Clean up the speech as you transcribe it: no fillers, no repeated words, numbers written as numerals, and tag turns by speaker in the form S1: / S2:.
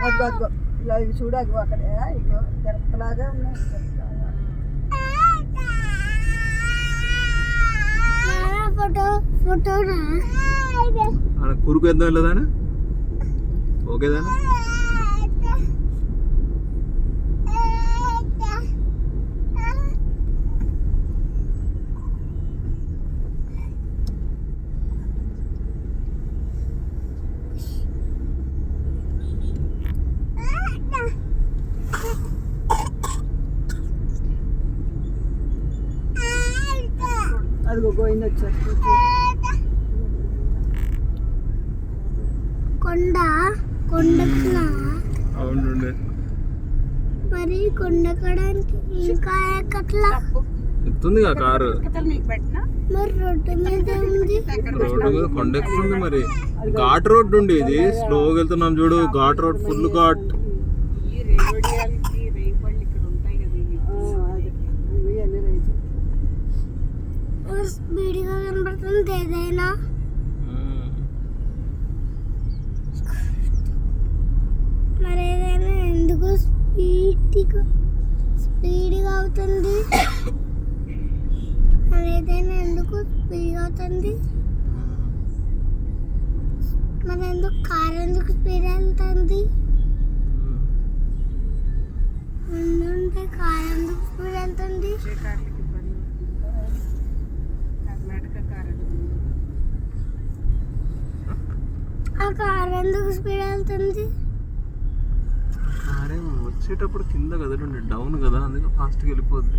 S1: అదిగో అదిగో ఇలా ఇవి చూడు, అదిగో అక్కడే ఇగో తిరపలాగా ఉన్నాయి.
S2: కురుకు లేదానా ఓకేదానా
S1: అదిగో గోయింది వచ్చారు.
S2: అవును
S3: మరి కొండకడానికి ఇంకా ఎక్కట్లా
S2: ఎక్కుతుంది కారు
S3: మరి రోడ్డు మీద ఉంది.
S2: రోడ్డు మీద కొండ ఎక్కుతుంది. మరి ఘాట్ రోడ్డు ఉండి ఇది స్లోగా వెళ్తున్నాం చూడు. Ghat road full ghat.
S3: స్పీడ్గా కనబడుతుంది ఏదైనా. మరి ఏదైనా ఎందుకు స్పీడ్గా అవుతుంది? మరి ఏదైనా ఎందుకు స్పీడ్గా అవుతుంది? మరి ఎందుకు కారు ఎందుకు స్పీడ్ వెళ్తుంది? ముందుంటే కారు ఎందుకు స్పీడ్ వెళ్తుంది? ఆ కారు ఎందుకు స్పీడ్ వెళ్తుంది?
S2: కారేమో వచ్చేటప్పుడు కింద కదలండి, డౌన్ కదా, అందుకే ఫాస్ట్గా వెళ్ళిపోద్ది.